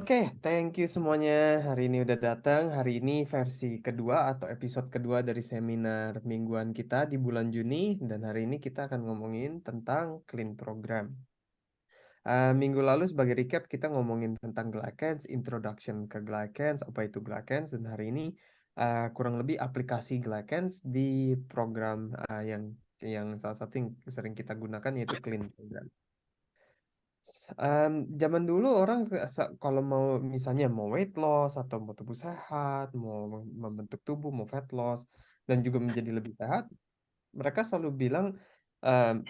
Oke, thank you semuanya. Hari ini udah datang. Hari ini versi kedua atau episode kedua dari seminar mingguan kita di bulan Juni. Dan hari ini kita akan ngomongin tentang Clean Program. Minggu lalu sebagai recap kita ngomongin tentang glycans, introduction ke glycans, apa itu glycans. Dan hari ini kurang lebih aplikasi glycans di program yang salah satu yang sering kita gunakan yaitu Clean Program. Zaman dulu orang kalau mau misalnya mau weight loss atau mau tubuh sehat, mau membentuk tubuh, mau fat loss dan juga menjadi lebih sehat, mereka em,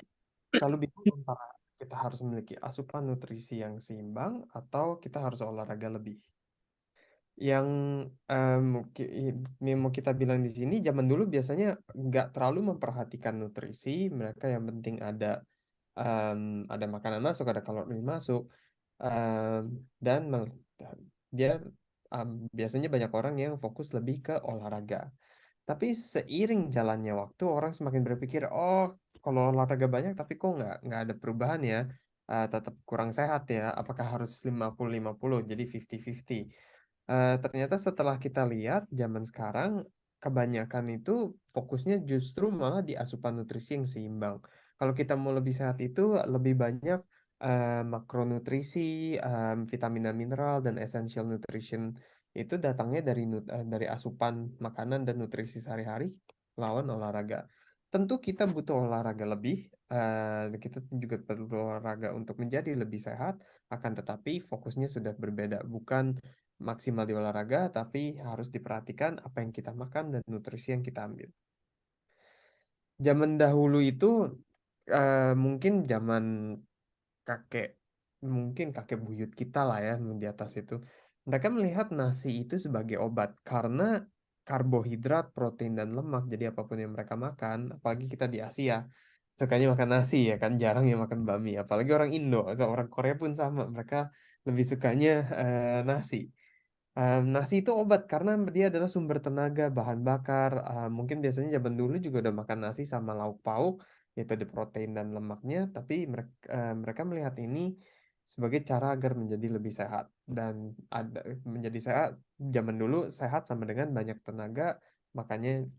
selalu bingung antara kita harus memiliki asupan nutrisi yang seimbang atau kita harus olahraga lebih. Yang mau kita bilang di sini zaman dulu biasanya nggak terlalu memperhatikan nutrisi, mereka yang penting ada makanan masuk, ada kalori masuk. Em, dan dia biasanya banyak orang yang fokus lebih ke olahraga. Tapi seiring jalannya waktu, orang semakin berpikir, oh, kalau olahraga banyak, tapi kok nggak ada perubahan ya, tetap kurang sehat ya. Apakah harus 50-50, jadi 50-50? Ternyata setelah kita lihat zaman sekarang, kebanyakan itu fokusnya justru malah di asupan nutrisi yang seimbang. Kalau kita mau lebih sehat itu lebih banyak makronutrisi, vitamin dan mineral, dan essential nutrition itu datangnya dari asupan makanan dan nutrisi sehari-hari lawan olahraga. Tentu kita butuh olahraga lebih, kita juga perlu olahraga untuk menjadi lebih sehat, akan tetapi fokusnya sudah berbeda, bukan maksimal di olahraga, tapi harus diperhatikan apa yang kita makan dan nutrisi yang kita ambil. Zaman dahulu itu mungkin zaman kakek mungkin kakek buyut kita lah ya di atas itu. Mereka melihat nasi itu sebagai obat karena karbohidrat, protein dan lemak. Jadi apapun yang mereka makan, apalagi kita di Asia, sukanya makan nasi ya kan, jarang yang makan bami. Apalagi orang Indo atau orang Korea pun sama, mereka lebih sukanya nasi. Nasi itu obat karena dia adalah sumber tenaga, bahan bakar. Mungkin biasanya zaman dulu juga udah makan nasi sama lauk pauk, yaitu ada protein dan lemaknya. Tapi mereka melihat ini sebagai cara agar menjadi lebih sehat. Dan ada menjadi sehat, zaman dulu sehat sama dengan banyak tenaga, makanya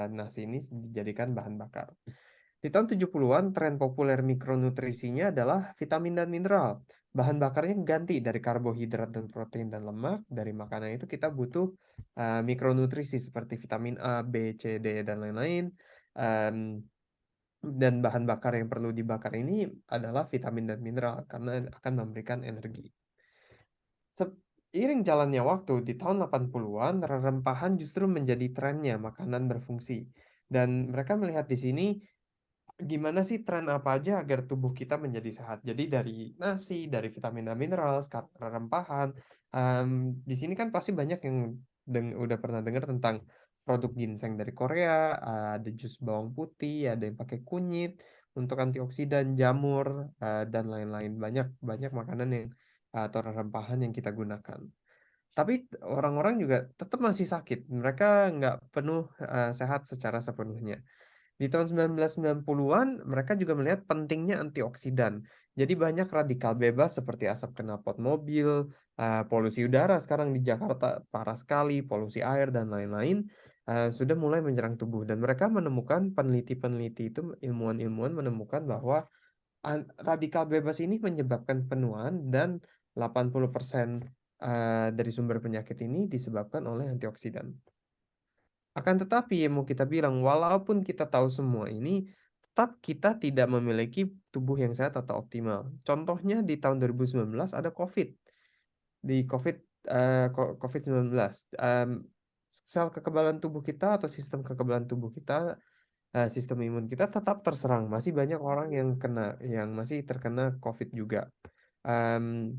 nasi ini dijadikan bahan bakar. Di tahun 70-an, tren populer mikronutrisinya adalah vitamin dan mineral. Bahan bakarnya ganti dari karbohidrat dan protein dan lemak. Dari makanan itu kita butuh mikronutrisi seperti vitamin A, B, C, D, dan lain-lain. Em, dan bahan bakar yang perlu dibakar ini adalah vitamin dan mineral karena akan memberikan energi. Seiring jalannya waktu, di tahun 80-an, rempahan justru menjadi trennya makanan berfungsi. Dan mereka melihat di sini gimana sih tren apa aja agar tubuh kita menjadi sehat. Jadi dari nasi, dari vitamin dan mineral, sekarang rempahan. Em, di sini kan pasti banyak yang udah pernah dengar tentang produk ginseng dari Korea, ada jus bawang putih, ada yang pakai kunyit untuk antioksidan, jamur, dan lain-lain. Banyak banyak makanan yang atau rempahan yang kita gunakan. Tapi orang-orang juga tetap masih sakit. Mereka nggak penuh sehat secara sepenuhnya. Di tahun 1990-an, mereka juga melihat pentingnya antioksidan. Jadi banyak radikal bebas seperti asap knalpot mobil, polusi udara sekarang di Jakarta parah sekali, polusi air dan lain-lain sudah mulai menyerang tubuh. Dan mereka menemukan peneliti-peneliti itu, ilmuwan-ilmuwan menemukan bahwa radikal bebas ini menyebabkan penuaan dan 80% dari sumber penyakit ini disebabkan oleh antioksidan. Akan tetapi yang mau kita bilang, walaupun kita tahu semua ini, tetap kita tidak memiliki tubuh yang sehat atau optimal. Contohnya di tahun 2019 ada COVID. Di COVID-19, sel kekebalan tubuh kita atau sistem kekebalan tubuh kita, sistem imun kita tetap terserang. Masih banyak orang yang masih terkena COVID juga. Em,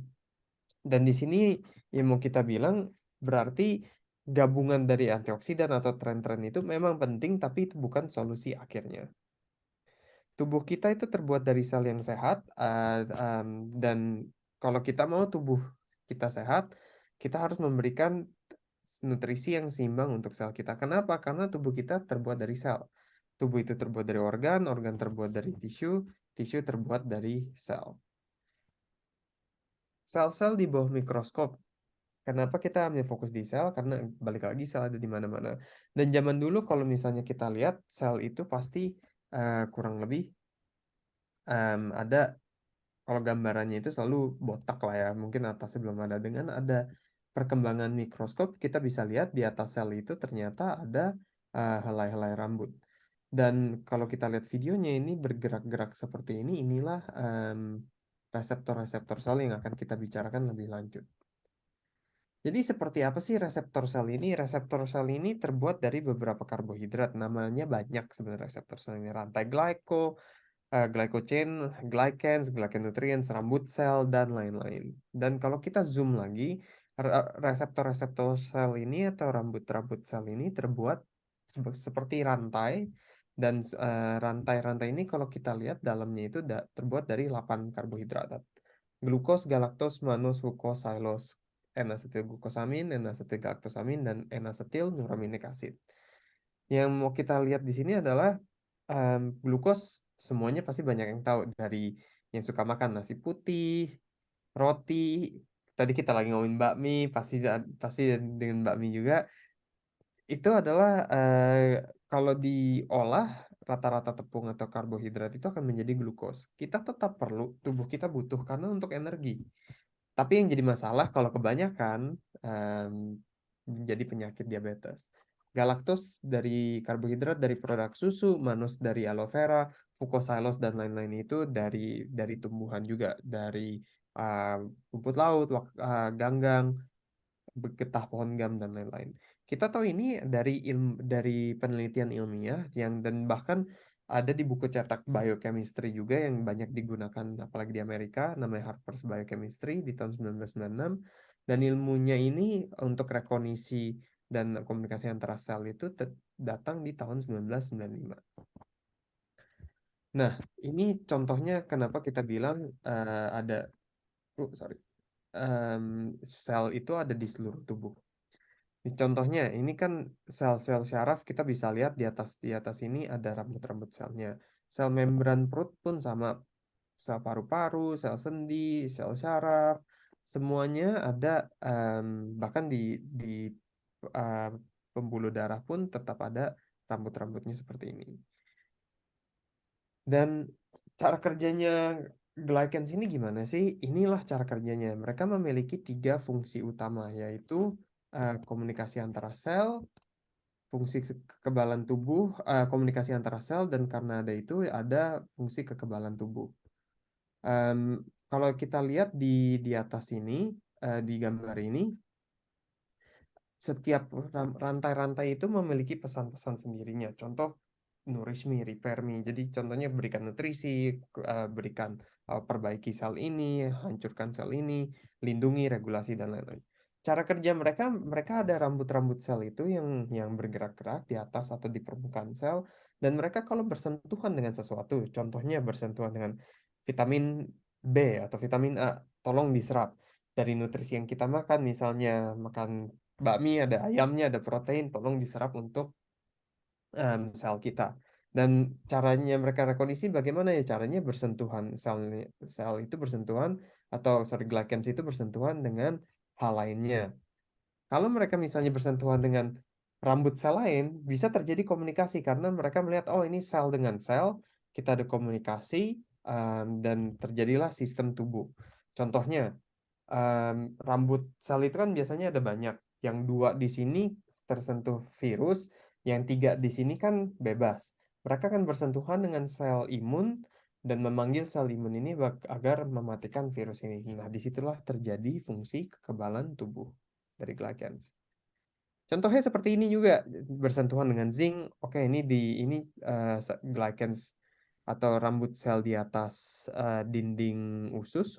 dan di sini yang mau kita bilang berarti gabungan dari antioksidan atau tren-tren itu memang penting, tapi itu bukan solusi akhirnya. Tubuh kita itu terbuat dari sel yang sehat, dan kalau kita mau tubuh kita sehat, kita harus memberikan nutrisi yang seimbang untuk sel kita. Kenapa? Karena tubuh kita terbuat dari sel. Tubuh itu terbuat dari organ, organ terbuat dari tisu, tisu terbuat dari sel. Sel-sel di bawah mikroskop Kenapa kita ambil fokus di sel? Karena balik lagi sel ada di mana-mana. Dan zaman dulu kalau misalnya kita lihat sel itu pasti kurang lebih ada, kalau gambarannya itu selalu botak lah ya. Mungkin atasnya belum ada. Dengan ada perkembangan mikroskop kita bisa lihat di atas sel itu ternyata ada helai-helai rambut. Dan kalau kita lihat videonya ini bergerak-gerak seperti ini, inilah reseptor-reseptor sel yang akan kita bicarakan lebih lanjut. Jadi seperti apa sih reseptor sel ini? Reseptor sel ini terbuat dari beberapa karbohidrat. Namanya banyak sebenarnya reseptor sel ini. Rantai glycogen, glycans, glyconutrients, rambut sel, dan lain-lain. Dan kalau kita zoom lagi, reseptor-reseptor sel ini atau rambut-rambut sel ini terbuat seperti rantai. Dan rantai-rantai ini kalau kita lihat dalamnya itu terbuat dari 8 karbohidrat. Glukos, galaktos, mannose, glucose, xylose, N-asetilglukosamin, N-asetilgalaktosamin, dan N-asetil uramic acid. Yang mau kita lihat di sini adalah glukos, semuanya pasti banyak yang tahu dari yang suka makan nasi putih, roti. Tadi kita lagi ngomongin bakmi, pasti pasti dengan bakmi juga. Itu adalah kalau diolah rata-rata tepung atau karbohidrat itu akan menjadi glukos. Kita tetap perlu, tubuh kita butuh karena untuk energi. Tapi yang jadi masalah kalau kebanyakan em, menjadi penyakit diabetes. Galaktos dari karbohidrat dari produk susu, manus dari aloe vera, fucoxylose dan lain-lain itu dari tumbuhan juga, dari uh, rumput laut, ganggang, getah pohon gam dan lain-lain. Kita tahu ini dari penelitian ilmiah yang dan bahkan ada di buku cetak biochemistry juga yang banyak digunakan apalagi di Amerika, namanya Harper's Biochemistry di tahun 1996, dan ilmunya ini untuk rekognisi dan komunikasi antara sel itu datang di tahun 1995. Nah, ini contohnya kenapa kita bilang ada sorry, em, sel itu ada di seluruh tubuh. Contohnya, ini kan sel-sel syaraf kita bisa lihat di atas ini ada rambut-rambut selnya. Sel membran perut pun sama, sel paru-paru, sel sendi, sel syaraf, semuanya ada, em, bahkan di eh, pembuluh darah pun tetap ada rambut-rambutnya seperti ini. Dan cara kerjanya glycans ini gimana sih? Inilah cara kerjanya. Mereka memiliki 3 fungsi utama, yaitu komunikasi antara sel, fungsi kekebalan tubuh, komunikasi antara sel, dan karena ada itu ada fungsi kekebalan tubuh. Em, Kalau kita lihat di atas ini, di gambar ini, setiap rantai-rantai itu memiliki pesan-pesan sendirinya. Contoh, nourish me, repair me. Jadi contohnya berikan nutrisi, berikan perbaiki sel ini, hancurkan sel ini, lindungi, regulasi dan lain-lain. Cara kerja mereka, mereka ada rambut-rambut sel itu yang bergerak-gerak di atas atau di permukaan sel, dan mereka kalau bersentuhan dengan sesuatu, contohnya bersentuhan dengan vitamin B atau vitamin A, tolong diserap dari nutrisi yang kita makan, misalnya makan bakmi, ada ayamnya, ada protein, tolong diserap untuk sel kita. Dan caranya mereka rekondisi bagaimana ya? Caranya bersentuhan, sel itu bersentuhan, atau sorry, glycans itu bersentuhan dengan hal lainnya. Kalau mereka misalnya bersentuhan dengan rambut sel lain, bisa terjadi komunikasi karena mereka melihat, oh ini sel dengan sel, kita ada komunikasi, dan terjadilah sistem tubuh. Contohnya, rambut sel itu kan biasanya ada banyak. Yang 2 di sini tersentuh virus, yang 3 di sini kan bebas. Mereka akan bersentuhan dengan sel imun dan memanggil sel imun ini agar mematikan virus ini. Nah, disitulah terjadi fungsi kekebalan tubuh dari glycans. Contohnya seperti ini juga, bersentuhan dengan zinc. Oke, ini glycans atau rambut sel di atas dinding usus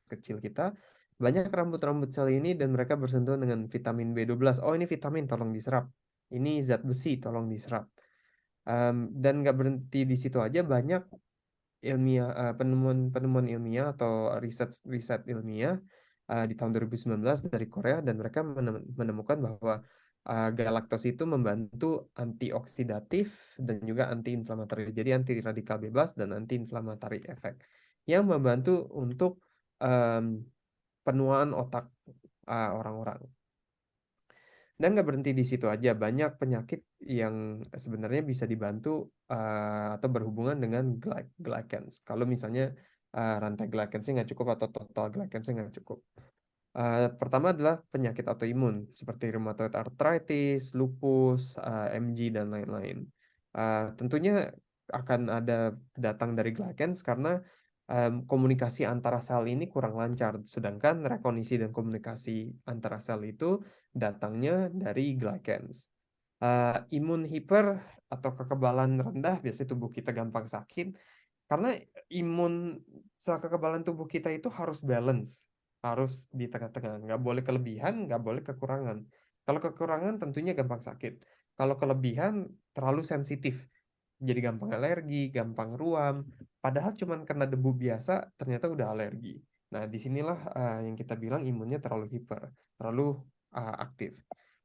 kecil kita. Banyak rambut-rambut sel ini dan mereka bersentuhan dengan vitamin B12. Oh, ini vitamin, tolong diserap. Ini zat besi, tolong diserap. Dan nggak berhenti di situ aja, banyak penemuan-penemuan ilmiah atau riset ilmiah di tahun 2019 dari Korea, dan mereka menemukan bahwa galaktos itu membantu antioksidatif dan juga anti-inflamatory. Jadi anti radikal bebas dan anti-inflamatory efek yang membantu untuk em, penuaan otak. orang-orang. Dan nggak berhenti di situ aja, banyak penyakit yang sebenarnya bisa dibantu atau berhubungan dengan glycans. Kalau misalnya rantai glycansnya nggak cukup atau total glycansnya nggak cukup. Pertama adalah penyakit autoimun seperti rheumatoid arthritis, lupus, MG dan lain-lain. Tentunya akan ada datang dari glycans karena komunikasi antara sel ini kurang lancar, sedangkan rekognisi dan komunikasi antara sel itu datangnya dari glycans. Imun hiper atau kekebalan rendah biasanya tubuh kita gampang sakit karena imun sel kekebalan tubuh kita itu harus balance, harus di tengah-tengah, nggak boleh kelebihan, nggak boleh kekurangan. Kalau kekurangan tentunya gampang sakit. Kalau kelebihan terlalu sensitif, jadi gampang alergi, gampang ruam. Padahal cuman kena debu biasa, ternyata udah alergi. Nah, disinilah yang kita bilang imunnya terlalu hiper, terlalu aktif.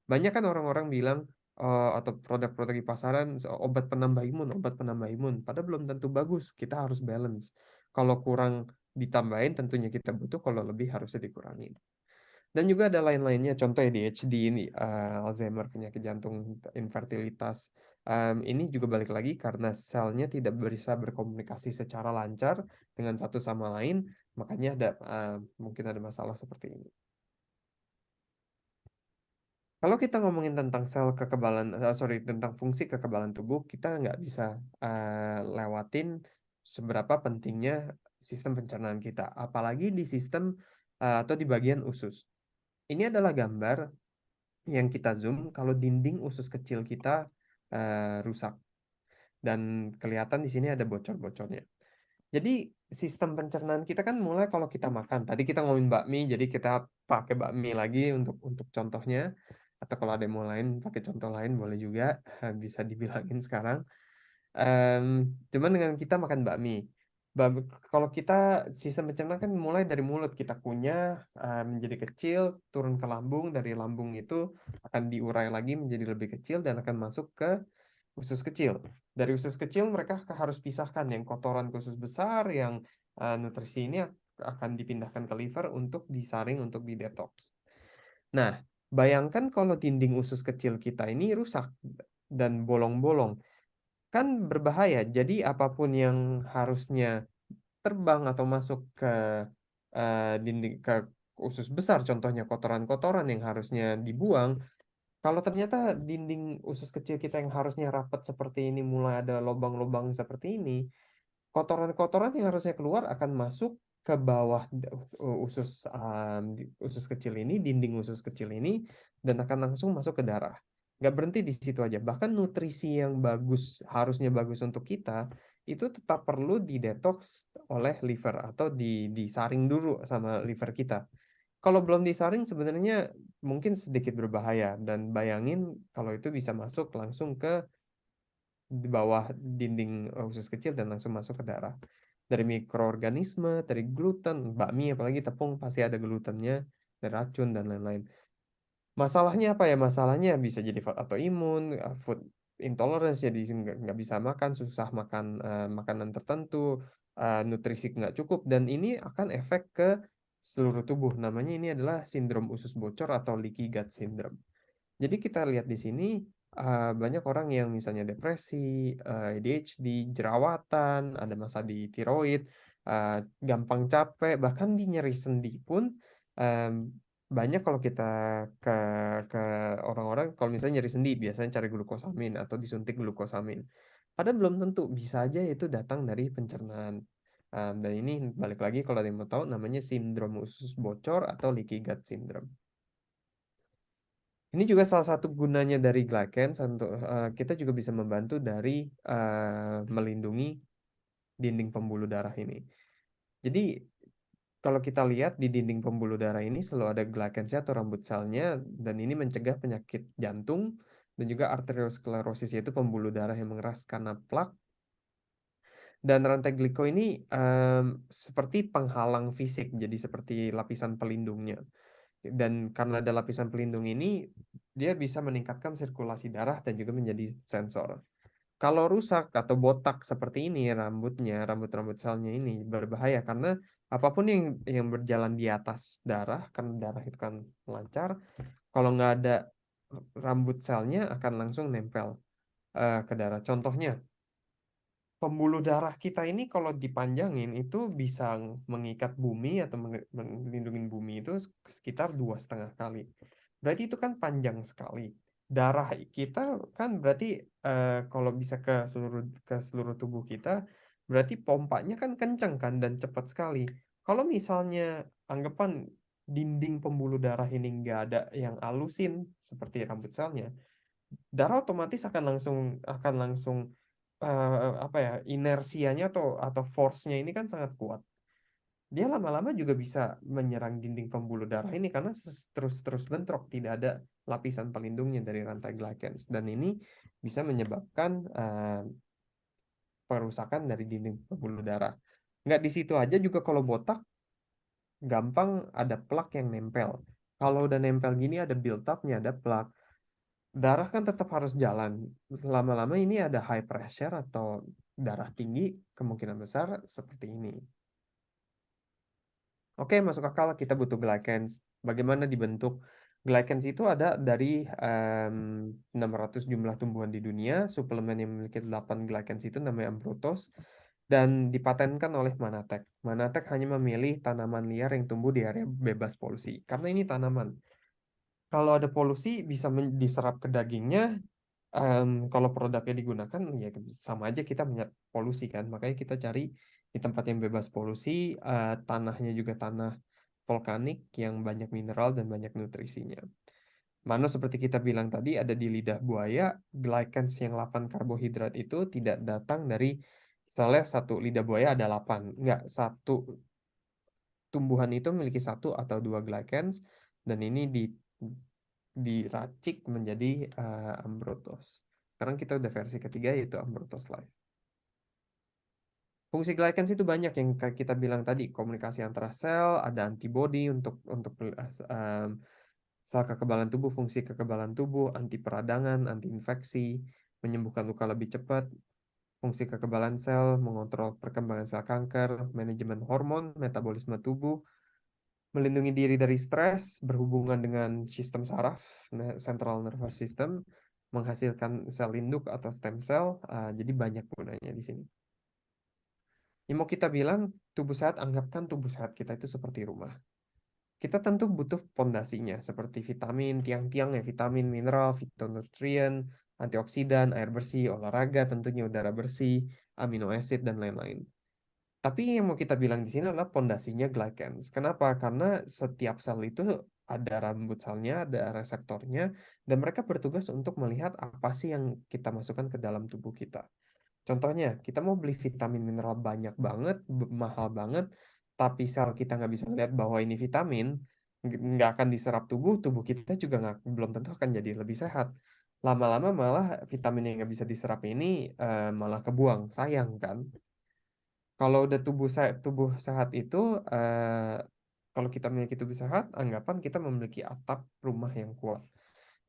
Banyak kan orang-orang bilang atau produk-produk di pasaran obat penambah imun, obat penambah imun. Padahal belum tentu bagus. Kita harus balance. Kalau kurang ditambahin tentunya kita butuh, kalau lebih harusnya dikurangin. Dan juga ada lain-lainnya, contoh ADHD ini, Alzheimer, penyakit jantung, infertilitas. Ini juga balik lagi karena selnya tidak bisa berkomunikasi secara lancar dengan satu sama lain, makanya ada mungkin ada masalah seperti ini. Kalau kita ngomongin tentang sel kekebalan, sorry, tentang fungsi kekebalan tubuh, kita nggak bisa lewatin seberapa pentingnya sistem pencernaan kita, apalagi di sistem atau di bagian usus. Ini adalah gambar yang kita zoom kalau dinding usus kecil kita rusak dan kelihatan di sini ada bocor-bocornya. Jadi sistem pencernaan kita kan mulai kalau kita makan. Tadi kita ngomongin bakmi, jadi kita pakai bakmi lagi untuk contohnya. Atau kalau ada yang mau lain, pakai contoh lain boleh juga, bisa dibilangin sekarang. Em, Cuman dengan kita makan bakmi. Kalau kita sistem pencernaan kan mulai dari mulut kita kunyah menjadi kecil, turun ke lambung, dari lambung itu akan diurai lagi menjadi lebih kecil dan akan masuk ke usus kecil. Dari usus kecil mereka harus pisahkan yang kotoran ke usus besar, yang nutrisi ini akan dipindahkan ke liver untuk disaring untuk didetox. Nah, bayangkan kalau dinding usus kecil kita ini rusak dan bolong-bolong, kan berbahaya. Jadi apapun yang harusnya terbang atau masuk ke dinding ke usus besar, contohnya kotoran-kotoran yang harusnya dibuang, kalau ternyata dinding usus kecil kita yang harusnya rapat seperti ini mulai ada lubang-lubang seperti ini, kotoran-kotoran yang harusnya keluar akan masuk ke bawah usus kecil ini, dinding usus kecil ini, dan akan langsung masuk ke darah. Nggak berhenti di situ aja. Bahkan nutrisi yang bagus, harusnya bagus untuk kita, itu tetap perlu didetox oleh liver atau disaring dulu sama liver kita. Kalau belum disaring sebenarnya mungkin sedikit berbahaya, dan bayangin kalau itu bisa masuk langsung ke di bawah dinding usus kecil dan langsung masuk ke darah. Dari mikroorganisme, dari gluten, bakmi apalagi tepung pasti ada glutennya, dari racun dan lain-lain. Masalahnya apa ya? Masalahnya bisa jadi autoimun, food intolerance, jadi nggak bisa makan, susah makan makanan tertentu, nutrisi nggak cukup, dan ini akan efek ke seluruh tubuh. Namanya ini adalah sindrom usus bocor atau leaky gut syndrome. Jadi kita lihat di sini banyak orang yang misalnya depresi, ADHD, jerawatan, ada masalah di tiroid, gampang capek, bahkan di nyeri sendi pun em, banyak kalau kita ke ke orang-orang kalau misalnya nyeri sendi biasanya cari glukosamin atau disuntik glukosamin. Padahal belum tentu, bisa aja itu datang dari pencernaan. Dan ini balik lagi kalau ada yang mau tahu namanya sindrom usus bocor atau leaky gut syndrome. Ini juga salah satu gunanya dari glycans untuk kita juga bisa membantu dari melindungi dinding pembuluh darah ini. Jadi kalau kita lihat di dinding pembuluh darah ini selalu ada glycansnya atau rambut selnya, dan ini mencegah penyakit jantung dan juga arteriosklerosis, yaitu pembuluh darah yang mengeras karena plak. Dan rantai gliko ini seperti penghalang fisik, jadi seperti lapisan pelindungnya. Dan karena ada lapisan pelindung ini, dia bisa meningkatkan sirkulasi darah dan juga menjadi sensor. Kalau rusak atau botak seperti ini rambutnya, rambut-rambut selnya ini berbahaya karena Apapun yang berjalan di atas darah, kan darah itu kan lancar, kalau nggak ada rambut selnya akan langsung nempel ke darah. Contohnya, pembuluh darah kita ini kalau dipanjangin itu bisa mengikat bumi atau melindungi bumi itu sekitar 2,5 kali. Berarti itu kan panjang sekali. Darah kita kan berarti kalau bisa ke seluruh tubuh kita, berarti pompanya kan kencang kan dan cepat sekali. Kalau misalnya anggapan dinding pembuluh darah ini nggak ada yang alusin seperti rambut selnya, darah otomatis akan langsung apa ya, inersianya atau force-nya ini kan sangat kuat. Dia lama-lama juga bisa menyerang dinding pembuluh darah ini karena terus-terus bentrok, tidak ada lapisan pelindungnya dari rantai glycans, dan ini bisa menyebabkan perusakan dari dinding pembuluh darah. Nggak di situ aja, juga kalau botak gampang ada plak yang nempel. Kalau udah nempel gini ada build up-nya, ada plak. Darah kan tetap harus jalan. Lama-lama ini ada high pressure atau darah tinggi, kemungkinan besar seperti ini. Oke, masuk akal, kita butuh glycans. Bagaimana dibentuk? Glycans itu ada dari 600 jumlah tumbuhan di dunia. Suplemen yang memiliki 8 glycans itu namanya Ambrotose dan dipatenkan oleh Manatek. Manatek hanya memilih tanaman liar yang tumbuh di area bebas polusi. Karena ini tanaman. Kalau ada polusi bisa diserap ke dagingnya. Kalau produknya digunakan ya sama aja kita menyerap polusi kan, makanya kita cari di tempat yang bebas polusi, tanahnya juga tanah vulkanik yang banyak mineral dan banyak nutrisinya. Mana seperti kita bilang tadi ada di lidah buaya, glycans yang 8 karbohidrat itu tidak datang dari, misalnya satu lidah buaya ada 8, enggak, satu tumbuhan itu memiliki satu atau dua glycans, dan ini diracik menjadi Ambrotos. Sekarang kita udah versi ketiga yaitu Ambrotos Live. Fungsi glycans itu banyak yang kayak kita bilang tadi, komunikasi antara sel, ada antibodi untuk sel kekebalan tubuh, fungsi kekebalan tubuh, anti peradangan, anti infeksi, menyembuhkan luka lebih cepat, fungsi kekebalan sel, mengontrol perkembangan sel kanker, manajemen hormon, metabolisme tubuh, melindungi diri dari stres, berhubungan dengan sistem saraf, central nervous system, menghasilkan sel induk atau stem cell. Jadi banyak gunanya di sini. Yang mau kita bilang, tubuh sehat, anggapkan tubuh sehat kita itu seperti rumah. Kita tentu butuh pondasinya, seperti vitamin, tiang-tiang ya, vitamin, mineral, fitonutrien, antioksidan, air bersih, olahraga, tentunya udara bersih, amino acid, dan lain-lain. Tapi yang mau kita bilang di sini adalah pondasinya glycans. Kenapa? Karena setiap sel itu ada rambut selnya, ada reseptornya, dan mereka bertugas untuk melihat apa sih yang kita masukkan ke dalam tubuh kita. Contohnya, kita mau beli vitamin mineral banyak banget, mahal banget, tapi sel kita nggak bisa lihat bahwa ini vitamin, nggak akan diserap tubuh, tubuh kita juga belum tentu akan jadi lebih sehat. Lama-lama malah vitamin yang nggak bisa diserap ini malah kebuang, sayang kan? Kalau udah tubuh sehat itu, eh, kalau kita memiliki tubuh sehat, anggapan kita memiliki atap rumah yang kuat.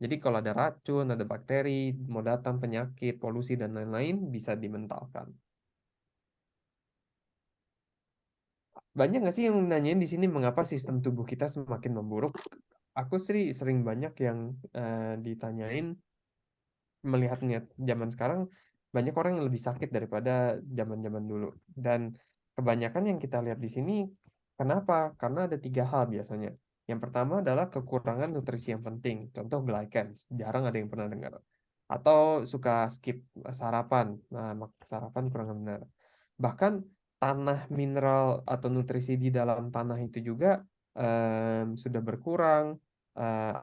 Jadi kalau ada racun, ada bakteri, mau datang penyakit, polusi dan lain-lain bisa dimentalkan. Banyak nggak sih yang nanyain di sini mengapa sistem tubuh kita semakin memburuk? Aku sering banyak yang ditanyain, melihatnya zaman sekarang banyak orang yang lebih sakit daripada zaman-zaman dulu. Dan kebanyakan yang kita lihat di sini, kenapa? Karena ada 3 hal biasanya. Yang pertama adalah kekurangan nutrisi yang penting, contoh glycans, jarang ada yang pernah dengar. Atau suka skip sarapan, nah sarapan kurang benar. Bahkan tanah mineral atau nutrisi di dalam tanah itu juga sudah berkurang.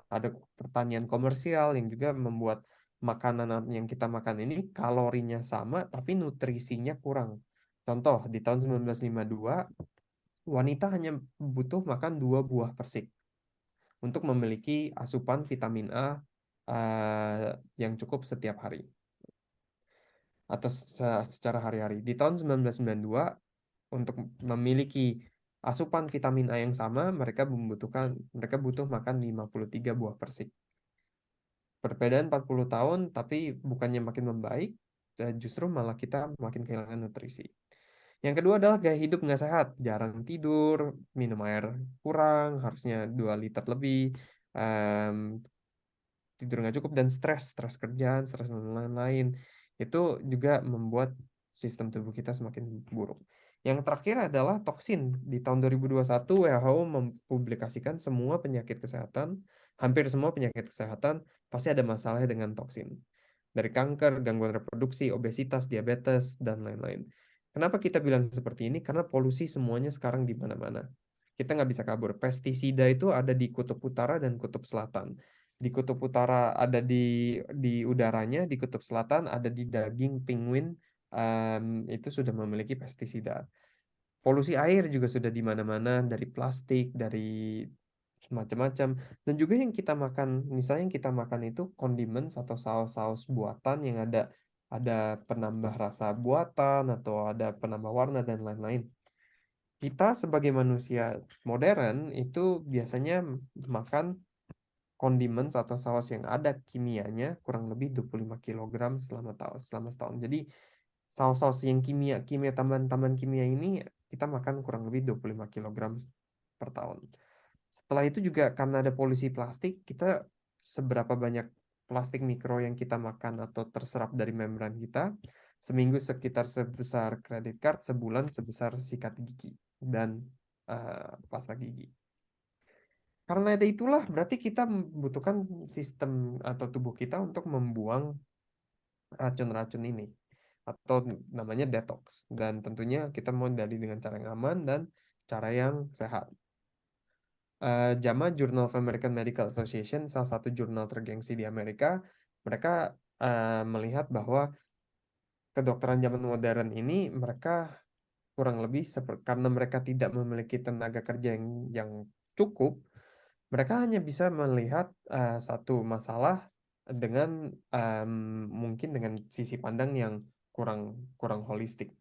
Ada pertanian komersial yang juga membuat makanan yang kita makan ini kalorinya sama tapi nutrisinya kurang. Contoh, di tahun 1952, wanita hanya butuh makan 2 buah persik untuk memiliki asupan vitamin A yang cukup setiap hari atau secara hari-hari. Di tahun 1992, untuk memiliki asupan vitamin A yang sama, mereka butuh makan 53 buah persik. Perbedaan 40 tahun, tapi bukannya makin membaik, justru malah kita makin kehilangan nutrisi. Yang kedua adalah gaya hidup nggak sehat, jarang tidur, minum air kurang, harusnya 2 liter lebih, em, tidur nggak cukup, dan stres kerjaan, stres dan lain-lain. Itu juga membuat sistem tubuh kita semakin buruk. Yang terakhir adalah toksin. Di tahun 2021 WHO mempublikasikan semua penyakit kesehatan, hampir semua penyakit kesehatan pasti ada masalahnya dengan toksin. Dari kanker, gangguan reproduksi, obesitas, diabetes, dan lain-lain. Kenapa kita bilang seperti ini? Karena polusi semuanya sekarang di mana-mana. Kita nggak bisa kabur. Pestisida itu ada di kutub utara dan kutub selatan. Di kutub utara ada di udaranya, di kutub selatan ada di daging penguin, itu sudah memiliki pestisida. Polusi air juga sudah di mana-mana, dari plastik, dari macam-macam. Dan juga yang kita makan, misalnya yang kita makan itu condiments atau saus-saus buatan yang ada penambah rasa buatan atau ada penambah warna dan lain-lain. Kita sebagai manusia modern itu biasanya makan condiments atau saus yang ada kimianya kurang lebih 25 kilogram selama setahun. Jadi saus-saus yang kimia, kimia tambahan-tambahan kimia ini kita makan kurang lebih 25 kilogram per tahun. Setelah itu juga karena ada polusi plastik, kita seberapa banyak plastik mikro yang kita makan atau terserap dari membran kita, seminggu sekitar sebesar kredit card, sebulan sebesar sikat gigi dan pasta gigi. Karena ada itulah, berarti kita membutuhkan sistem atau tubuh kita untuk membuang racun-racun ini atau namanya detox. Dan tentunya kita mau dari dengan cara yang aman dan cara yang sehat. JAMA, Journal of American Medical Association, salah satu jurnal tergengsi di Amerika, mereka melihat bahwa kedokteran zaman modern ini mereka kurang lebih karena mereka tidak memiliki tenaga kerja yang cukup, mereka hanya bisa melihat satu masalah dengan em, mungkin dengan sisi pandang yang kurang kurang holistik.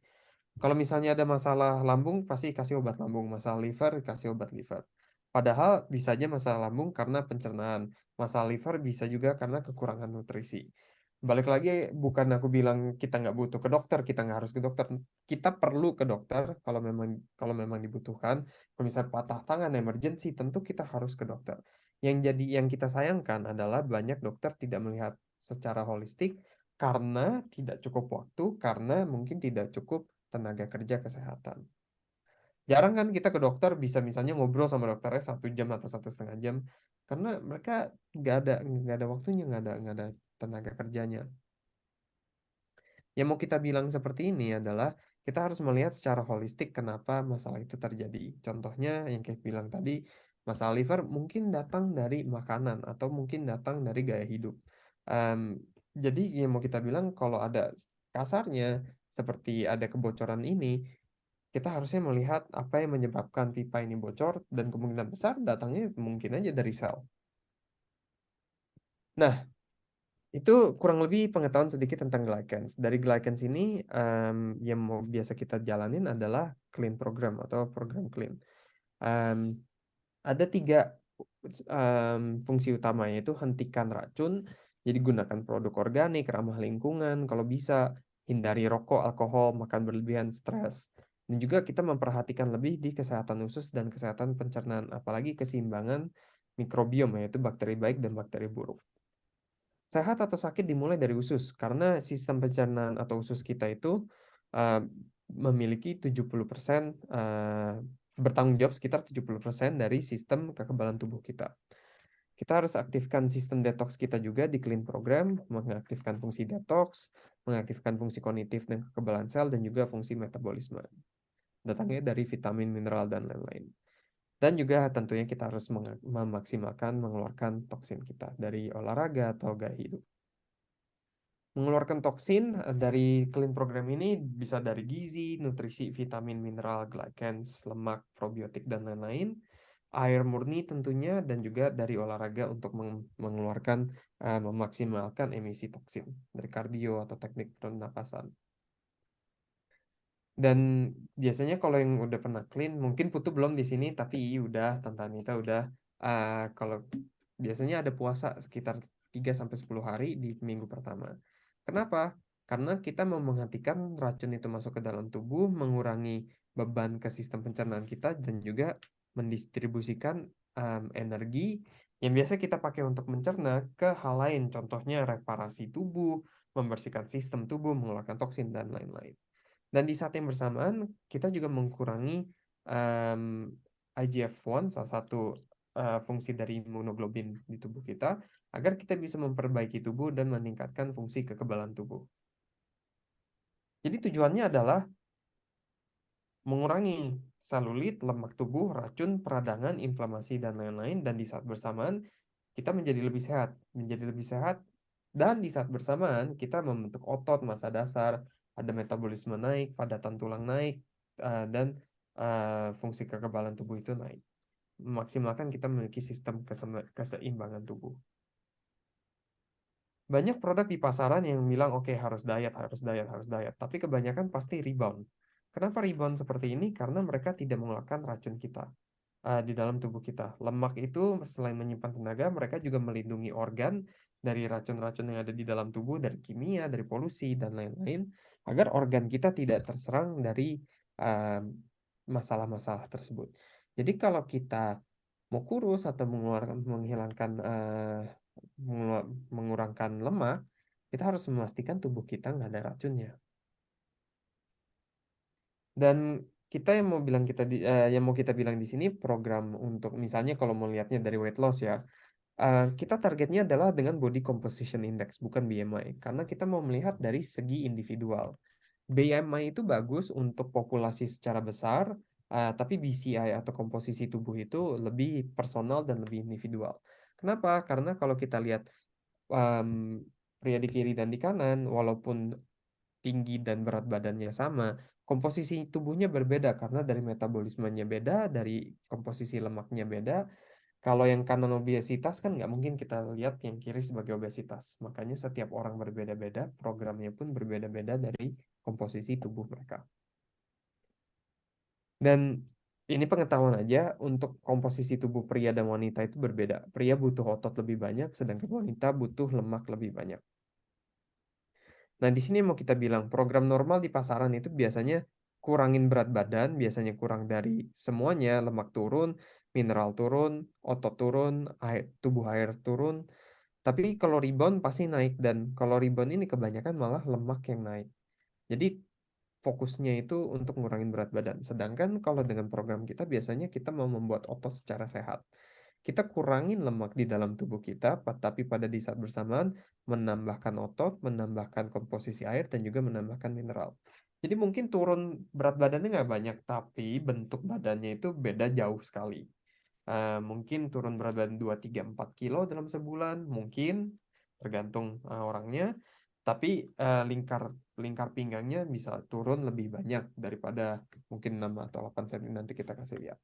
Kalau misalnya ada masalah lambung, pasti kasih obat lambung. Masalah liver, kasih obat liver. Padahal bisa aja masalah lambung karena pencernaan. Masalah liver bisa juga karena kekurangan nutrisi. Balik lagi, bukan aku bilang kita nggak butuh ke dokter, kita nggak harus ke dokter. Kita perlu ke dokter kalau memang dibutuhkan. Kalau misalnya patah tangan emergency, tentu kita harus ke dokter. Yang kita sayangkan adalah banyak dokter tidak melihat secara holistik karena tidak cukup waktu, karena mungkin tidak cukup tenaga kerja kesehatan. Jarang kan kita ke dokter bisa misalnya ngobrol sama dokternya 1 jam atau 1,5 jam karena mereka nggak ada waktunya, nggak ada tenaga kerjanya. Yang mau kita bilang seperti ini adalah kita harus melihat secara holistik kenapa masalah itu terjadi. Contohnya yang kayak bilang tadi, masalah liver mungkin datang dari makanan atau mungkin datang dari gaya hidup. Em, jadi yang mau kita bilang kalau ada kasarnya seperti ada kebocoran ini, kita harusnya melihat apa yang menyebabkan pipa ini bocor dan kemungkinan besar datangnya mungkin aja dari sel. Nah, itu kurang lebih pengetahuan sedikit tentang glycans. Dari glycans ini yang mau biasa kita jalanin adalah clean program atau program clean. Em, ada 3 fungsi utama, yaitu hentikan racun, jadi gunakan produk organik, ramah lingkungan, kalau bisa hindari rokok, alkohol, makan berlebihan, stres. Dan juga kita memperhatikan lebih di kesehatan usus dan kesehatan pencernaan, apalagi keseimbangan mikrobiom, yaitu bakteri baik dan bakteri buruk. Sehat atau sakit dimulai dari usus, karena sistem pencernaan atau usus kita itu uh, memiliki 70%, bertanggung jawab sekitar 70% dari sistem kekebalan tubuh kita. Kita harus aktifkan sistem detox kita juga di clean program, mengaktifkan fungsi detox, mengaktifkan fungsi kognitif dan kekebalan sel, dan juga fungsi metabolisme. Datangnya dari vitamin, mineral, dan lain-lain. Dan juga tentunya kita harus memaksimalkan mengeluarkan toksin kita dari olahraga atau gaya hidup. Mengeluarkan toksin dari clean program ini bisa dari gizi, nutrisi, vitamin, mineral, glycans, lemak, probiotik, dan lain-lain. Air murni tentunya, dan juga dari olahraga untuk mengeluarkan, memaksimalkan emisi toksin dari kardio atau teknik pernapasan. Dan biasanya kalau yang udah pernah clean, mungkin Putu belum di sini, tapi udah, Tante Anita udah. Kalau biasanya ada puasa sekitar 3 sampai 10 hari di minggu pertama. Kenapa? Karena kita mau menghentikan racun itu masuk ke dalam tubuh, mengurangi beban ke sistem pencernaan kita, dan juga mendistribusikan energi yang biasa kita pakai untuk mencerna ke hal lain. Contohnya reparasi tubuh, membersihkan sistem tubuh, mengeluarkan toksin, dan lain-lain. Dan di saat yang bersamaan, kita juga mengurangi um, IGF-1, salah satu fungsi dari imunoglobin di tubuh kita, agar kita bisa memperbaiki tubuh dan meningkatkan fungsi kekebalan tubuh. Jadi tujuannya adalah mengurangi selulit, lemak tubuh, racun, peradangan, inflamasi, dan lain-lain. Dan di saat bersamaan, kita menjadi lebih sehat. Menjadi lebih sehat, dan di saat bersamaan, kita membentuk otot, massa dasar, ada metabolisme naik, padatan tulang naik, dan fungsi kekebalan tubuh itu naik. Memaksimalkan kita memiliki sistem keseimbangan tubuh. Banyak produk di pasaran yang bilang, oke, harus diet, harus diet, harus diet. Tapi kebanyakan pasti rebound. Kenapa rebound seperti ini? Karena mereka tidak mengeluarkan racun kita di dalam tubuh kita. Lemak itu selain menyimpan tenaga, mereka juga melindungi organ dari racun-racun yang ada di dalam tubuh, dari kimia, dari polusi, dan lain-lain, agar organ kita tidak terserang dari uh, masalah-masalah tersebut. Jadi kalau kita mau kurus atau menghilangkan mengurangkan lemak, kita harus memastikan tubuh kita nggak ada racunnya. Dan kita yang mau kita bilang di sini, program untuk misalnya kalau mau lihatnya dari weight loss ya, kita targetnya adalah dengan body composition index, bukan BMI, karena kita mau melihat dari segi individual. BMI itu bagus untuk populasi secara besar, tapi BCI atau komposisi tubuh itu lebih personal dan lebih individual. Kenapa? Karena kalau kita lihat um, pria di kiri dan di kanan, walaupun tinggi dan berat badannya sama, komposisi tubuhnya berbeda karena dari metabolismenya beda, dari komposisi lemaknya beda. Kalau yang kanan obesitas kan nggak mungkin kita lihat yang kiri sebagai obesitas. Makanya setiap orang berbeda-beda, programnya pun berbeda-beda dari komposisi tubuh mereka. Dan ini pengetahuan aja, untuk komposisi tubuh pria dan wanita itu berbeda. Pria butuh otot lebih banyak, sedangkan wanita butuh lemak lebih banyak. Nah, di sini mau kita bilang, program normal di pasaran itu biasanya kurangin berat badan, biasanya kurang dari semuanya, lemak turun, mineral turun, otot turun, tubuh air turun. Tapi kalau rebound pasti naik, dan kalau rebound ini kebanyakan malah lemak yang naik. Jadi fokusnya itu untuk ngurangin berat badan. Sedangkan kalau dengan program kita biasanya kita mau membuat otot secara sehat. Kita kurangin lemak di dalam tubuh kita, tapi pada di saat bersamaan menambahkan otot, menambahkan komposisi air, dan juga menambahkan mineral. Jadi mungkin turun berat badannya nggak banyak, tapi bentuk badannya itu beda jauh sekali. Mungkin turun berat badan 2, 3, 4 kilo dalam sebulan, mungkin tergantung orangnya. Tapi lingkar lingkar pinggangnya bisa turun lebih banyak daripada mungkin 6 atau 8 cm, nanti kita kasih lihat.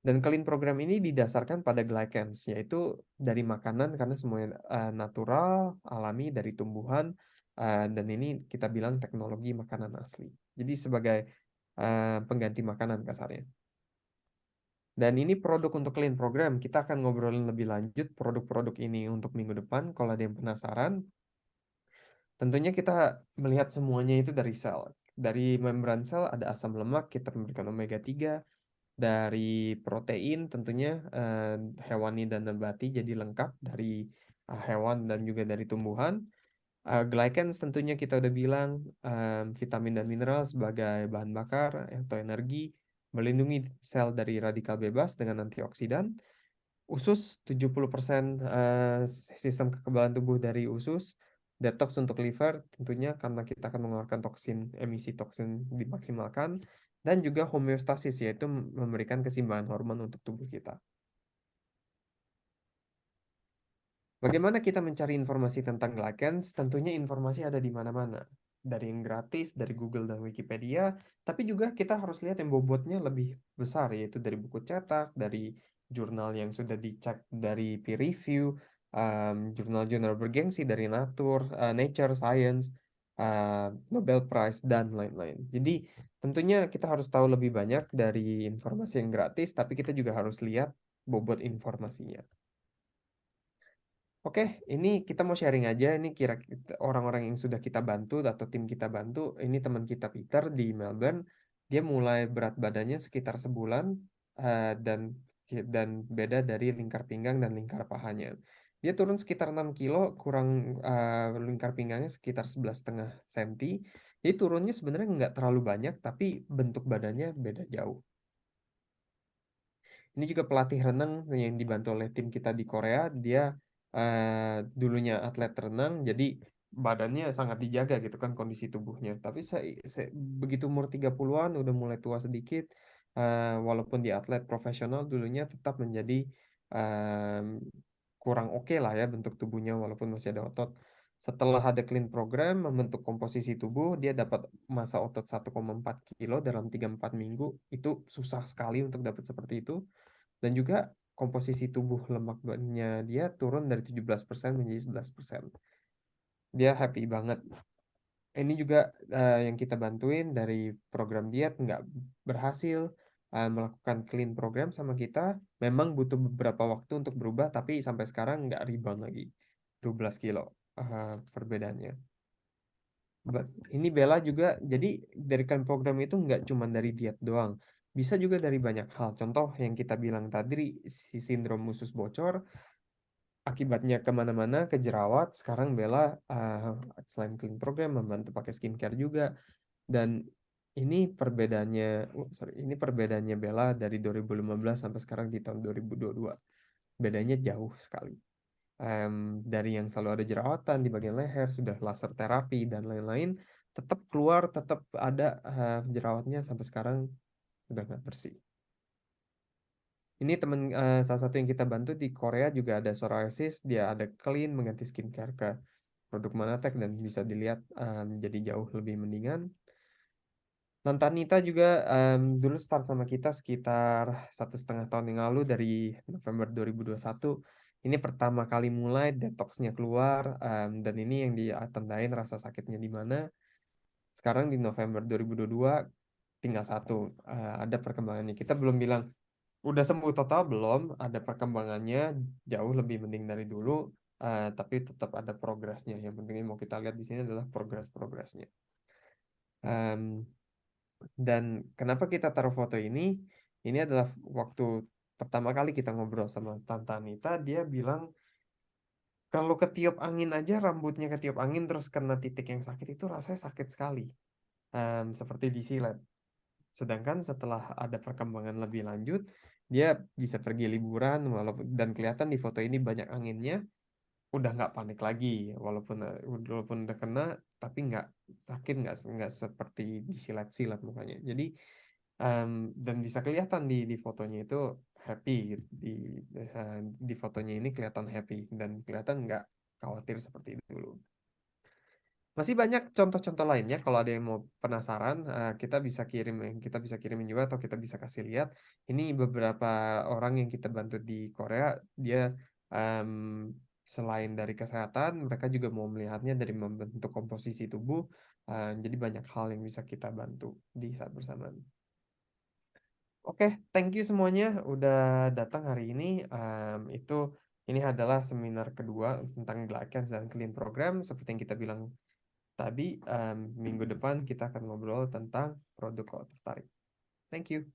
Dan Clean program ini didasarkan pada glycans, yaitu dari makanan karena semuanya natural, alami dari tumbuhan, dan ini kita bilang teknologi makanan asli. Jadi sebagai pengganti makanan kasarnya. Dan ini produk untuk Clean program. Kita akan ngobrolin lebih lanjut produk-produk ini untuk minggu depan. Kalau ada yang penasaran, tentunya kita melihat semuanya itu dari sel. Dari membran sel ada asam lemak, kita memberikan omega 3. Dari protein tentunya hewani dan nabati, jadi lengkap dari hewan dan juga dari tumbuhan. Glycans tentunya kita udah bilang, vitamin dan mineral sebagai bahan bakar atau energi, melindungi sel dari radikal bebas dengan antioksidan. Usus 70% sistem kekebalan tubuh dari usus. Detox untuk liver tentunya karena kita akan mengeluarkan toksin, emisi toksin dimaksimalkan, dan juga homeostasis, yaitu memberikan keseimbangan hormon untuk tubuh kita. Bagaimana kita mencari informasi tentang glycans? Tentunya informasi ada di mana-mana. Dari yang gratis, dari Google dan Wikipedia, tapi juga kita harus lihat yang bobotnya lebih besar, yaitu dari buku cetak, dari jurnal yang sudah dicek dari peer review, jurnal-jurnal bergengsi dari Nature, Science, Nobel Prize, dan lain-lain. Jadi tentunya kita harus tahu lebih banyak dari informasi yang gratis, tapi kita juga harus lihat bobot informasinya. Oke, ini kita mau sharing aja. Ini kira orang-orang yang sudah kita bantu atau tim kita bantu. Ini teman kita Peter di Melbourne. Dia mulai berat badannya sekitar sebulan dan beda dari lingkar pinggang dan lingkar pahanya. Dia turun sekitar 6 kilo, kurang lingkar pinggangnya sekitar 11,5 cm. Jadi turunnya sebenarnya nggak terlalu banyak, tapi bentuk badannya beda jauh. Ini juga pelatih renang yang dibantu oleh tim kita di Korea. Dia dulunya atlet renang, jadi badannya sangat dijaga gitu kan kondisi tubuhnya. Tapi begitu umur 30-an udah mulai tua sedikit, walaupun di atlet profesional dulunya tetap menjadi em, kurang oke lah ya bentuk tubuhnya walaupun masih ada otot. Setelah ada clean program membentuk komposisi tubuh, dia dapat massa otot 1,4 kilo dalam 3-4 minggu. Itu susah sekali untuk dapat seperti itu. Dan juga komposisi tubuh lemaknya dia turun dari 17% menjadi 11%. Dia happy banget. Ini juga yang kita bantuin dari program diet nggak berhasil melakukan clean program sama kita. Memang butuh beberapa waktu untuk berubah, tapi sampai sekarang nggak rebound lagi. 12 kilo perbedaannya. Ini Bella juga, jadi dari clean program itu nggak cuma dari diet doang. Bisa juga dari banyak hal. Contoh yang kita bilang tadi, si sindrom usus bocor, akibatnya kemana-mana ke jerawat. Sekarang Bella selain clean program membantu pakai skincare juga. Dan ini perbedaannya, ini perbedaannya Bella dari 2015 sampai sekarang di tahun 2022. Bedanya jauh sekali. Dari yang selalu ada jerawatan di bagian leher, sudah laser terapi dan lain-lain, tetap keluar, tetap ada jerawatnya sampai sekarang udah nggak bersih. Ini salah satu yang kita bantu di Korea juga ada psoriasis, dia ada clean mengganti skincare ke produk Manatek dan bisa dilihat jadi jauh lebih mendingan. Nontanita juga dulu start sama kita sekitar 1,5 tahun yang lalu dari November 2021. Ini pertama kali mulai detoxnya keluar dan ini yang ditandain rasa sakitnya di mana. Sekarang di November 2022 tinggal satu ada perkembangannya. Kita belum bilang udah sembuh total belum, ada perkembangannya jauh lebih mending dari dulu, tapi tetap ada progresnya. Yang penting yang mau kita lihat di sini adalah progres-progresnya. Em, dan kenapa kita taruh foto ini? Ini adalah waktu pertama kali kita ngobrol sama Tante Anita, dia bilang kalau ketiup angin aja rambutnya ketiup angin terus kena titik yang sakit itu rasanya sakit sekali, seperti disilet. Sedangkan setelah ada perkembangan lebih lanjut, dia bisa pergi liburan walaupun dan kelihatan di foto ini banyak anginnya, udah nggak panik lagi, walaupun udah kena, tapi nggak sakit, nggak seperti disilat-silat mukanya. Jadi dan bisa kelihatan di fotonya itu happy gitu. Di fotonya ini kelihatan happy dan kelihatan nggak khawatir seperti itu dulu. Masih banyak contoh-contoh lainnya. Kalau ada yang mau penasaran, kita bisa kirimin juga atau kita bisa kasih lihat. Ini beberapa orang yang kita bantu di Korea. Dia em, selain dari kesehatan, mereka juga mau melihatnya dari membentuk komposisi tubuh. Jadi banyak hal yang bisa kita bantu di saat bersamaan. Oke, thank you semuanya udah datang hari ini. Itu ini adalah seminar kedua tentang Glycans dan Clean Program. Seperti yang kita bilang tadi, minggu depan kita akan ngobrol tentang produk kalau tertarik. Thank you.